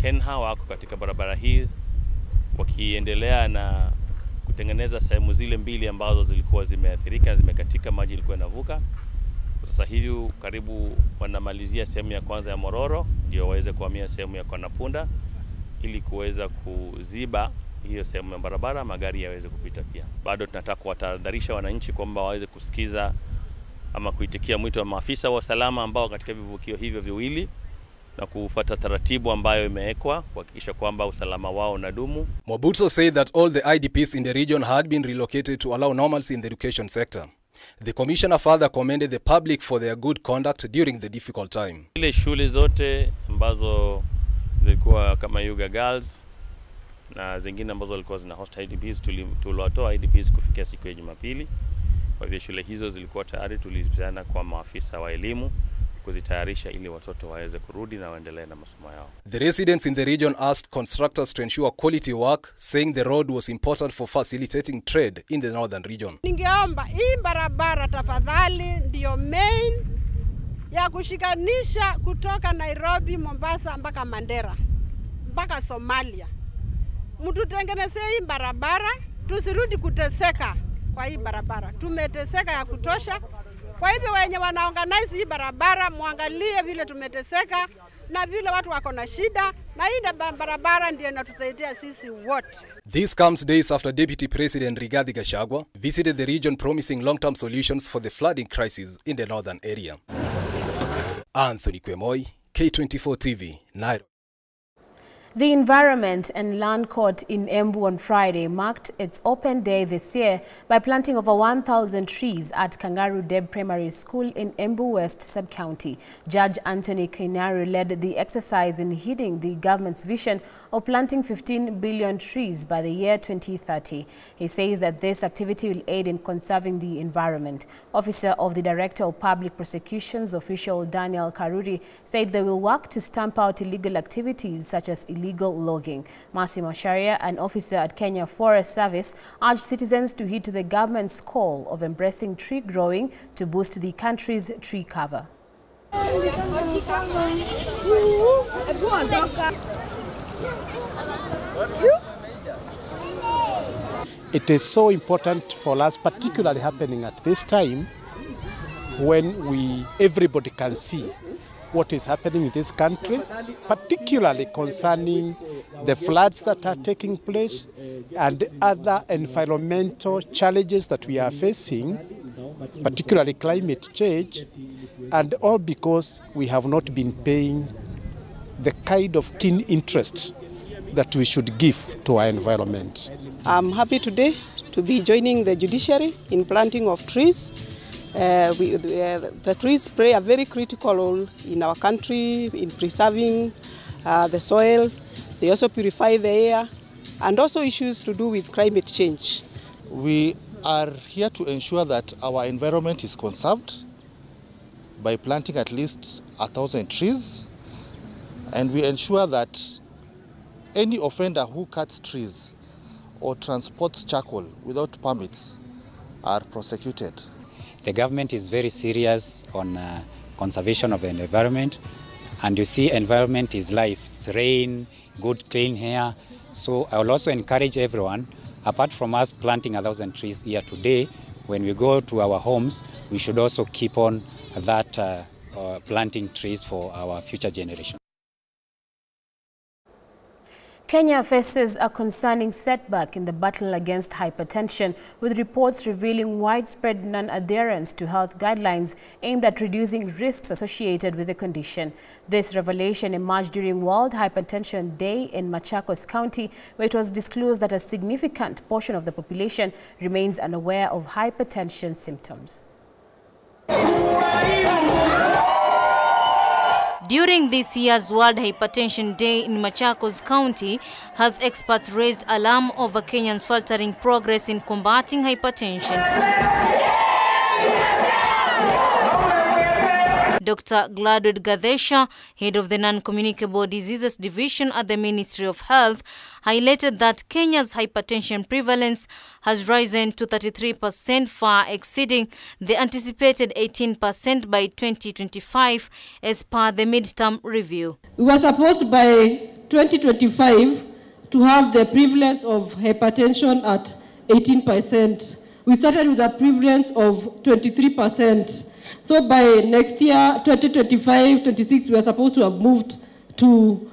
KENHA wako katika barabara hii wakiendelea na kutengeneza sehemu zile mbili ambazo zilikuwa zimeathirika, zimekatika, maji ilikuwa inavuka. Sasa hivi karibu wanamalizia sehemu ya kwanza ya Mororo ndio waweze kuhamia sehemu ya Konapunda ili kuweza kuziba hiyo sehemu ya barabara, magari yaweze kupita pia. Bado tunataka kuwatahadharisha wananchi kwamba waweze kusikiza ama kuitikia mwito wa maafisa wa usalama ambao katika vivukio hivyo viwili na kufuata taratibu ambayo imewekwa kuhakikisha kwamba usalama wao unadumu. Mobutu said that all the IDPs in the region had been relocated to allow normalcy in the education sector. The commissioner further commended the public for their good conduct during the difficult time. Ile shule zote ambazo zilikuwa kama Yuga Girls na zingine ambazo zilikuwa zina host IDPs tuliwatoa IDPs kufikia siku ya Jumapili. Kwa hivyo shule hizo zilikuwa tayari tulizipeana kwa maafisa wa elimu kuzitayarisha ili watoto waweze kurudi na waendelee na masomo yao. The residents in the region asked constructors to ensure quality work, saying the road was important for facilitating trade in the northern region. Ningeomba hii barabara tafadhali ndio main ya kushikanisha kutoka Nairobi, Mombasa mpaka Mandera mpaka Somalia. Mtutengenezee hii barabara, tusirudi kuteseka kwa hii barabara. Tumeteseka ya kutosha. Kwa hivyo wenye wanaorganize hii barabara muangalie vile tumeteseka na vile watu wako na shida, na hii barabara ndio inatusaidia sisi wote. This comes days after Deputy President Rigathi Gachagua visited the region promising long-term solutions for the flooding crisis in the northern area. Anthony Kwemoi, K24 TV, Nairobi. The Environment and Land Court in Embu on Friday marked its open day this year by planting over 1,000 trees at Kangaru Deb Primary School in Embu West Sub-County. Judge Anthony Kainaru led the exercise in heeding the government's vision of planting 15 billion trees by the year 2030. He says that this activity will aid in conserving the environment. Officer of the Director of Public Prosecutions, official Daniel Karuri, said they will work to stamp out illegal activities such as illegal logging. Mercy Masharia, an officer at Kenya Forest Service, urged citizens to heed to the government's call of embracing tree growing to boost the country's tree cover. It is so important for us, particularly happening at this time when everybody can see what is happening in this country, particularly concerning the floods that are taking place and other environmental challenges that we are facing, particularly climate change, and all because we have not been paying the kind of keen interest that we should give to our environment. I'm happy today to be joining the judiciary in planting of trees. The trees play a very critical role in our country in preserving the soil. They also purify the air, and also issues to do with climate change. We are here to ensure that our environment is conserved by planting at least 1,000 trees, and we ensure that any offender who cuts trees or transports charcoal without permits are prosecuted. The government is very serious on conservation of the environment, and you see environment is life. It's rain, good clean air. So I will also encourage everyone, apart from us planting 1,000 trees here today, when we go to our homes, we should also keep on that planting trees for our future generation. Kenya faces a concerning setback in the battle against hypertension, with reports revealing widespread non-adherence to health guidelines aimed at reducing risks associated with the condition. This revelation emerged during World Hypertension Day in Machakos County, where it was disclosed that a significant portion of the population remains unaware of hypertension symptoms. During this year's World Hypertension Day in Machakos County, health experts raised alarm over Kenyans' faltering progress in combating hypertension. Dr. Gladwell Gadesha, head of the Non-Communicable Diseases Division at the Ministry of Health, highlighted that Kenya's hypertension prevalence has risen to 33%, far exceeding the anticipated 18% by 2025 as per the midterm review. We were supposed by 2025 to have the prevalence of hypertension at 18%. We started with a prevalence of 23%. So by next year, 2025-26, we are supposed to have moved to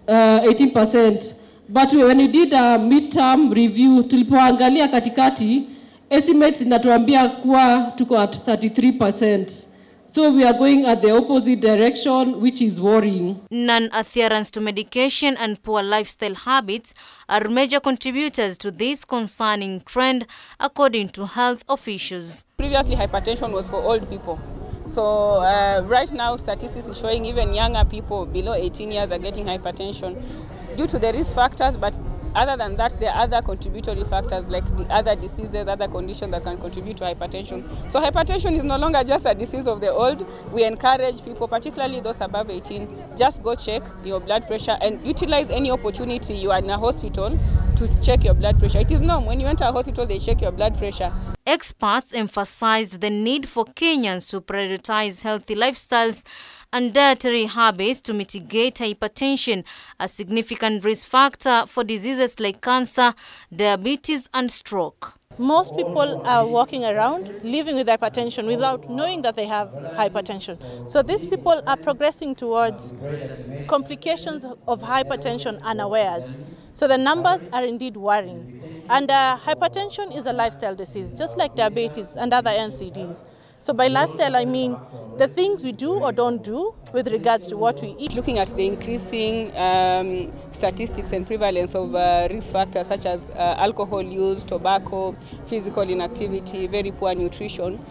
18%. But when we did a midterm review, tulipoangalia katikati, estimates inatuambia kuwa tuko at 33%. So we are going at the opposite direction, which is worrying. Non-adherence to medication and poor lifestyle habits are major contributors to this concerning trend, according to health officials. Previously, hypertension was for old people. So right now, statistics is showing even younger people below 18 years are getting hypertension due to the risk factors, but other than that, there are other contributory factors like the other diseases, other conditions that can contribute to hypertension. So hypertension is no longer just a disease of the old. We encourage people, particularly those above 18, just go check your blood pressure and utilize any opportunity you are in a hospital to check your blood pressure. It is normal. When you enter a hospital, they check your blood pressure. Experts emphasize the need for Kenyans to prioritize healthy lifestyles and dietary habits to mitigate hypertension, a significant risk factor for diseases like cancer, diabetes, and stroke. Most people are walking around living with hypertension without knowing that they have hypertension. So these people are progressing towards complications of hypertension unawares. So the numbers are indeed worrying. And hypertension is a lifestyle disease, just like diabetes and other NCDs. So by lifestyle, I mean the things we do or don't do with regards to what we eat. Looking at the increasing statistics and prevalence of risk factors such as alcohol use, tobacco, physical inactivity, very poor nutrition,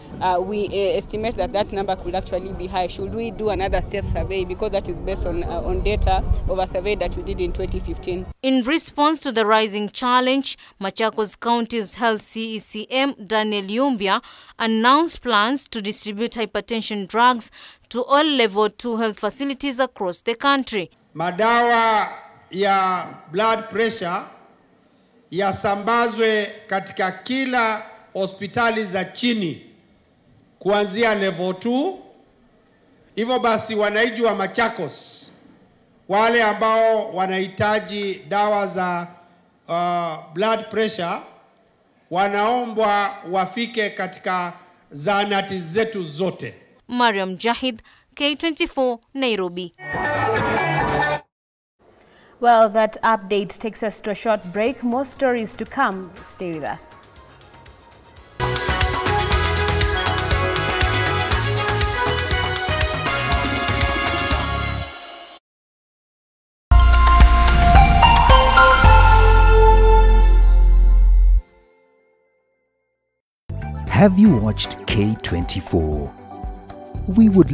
we estimate that that number could actually be high. Should we do another step survey? Because that is based on data of a survey that we did in 2015. In response to the rising challenge, Machakos County's Health CECM, Daniel Yumbia, announced plans to distribute hypertension drugs to all level 2 health facilities across the country. Madawa ya blood pressure yasambazwe katika kila hospitali za chini kuanzia level 2. Hivyo basi wananchi wa Machakos wale ambao wanahitaji dawa za blood pressure wanaombwa wafike katika zahanati zetu zote. Mariam Jahid, K24, Nairobi. Well, that update takes us to a short break. More stories to come. Stay with us. Have you watched K24? We would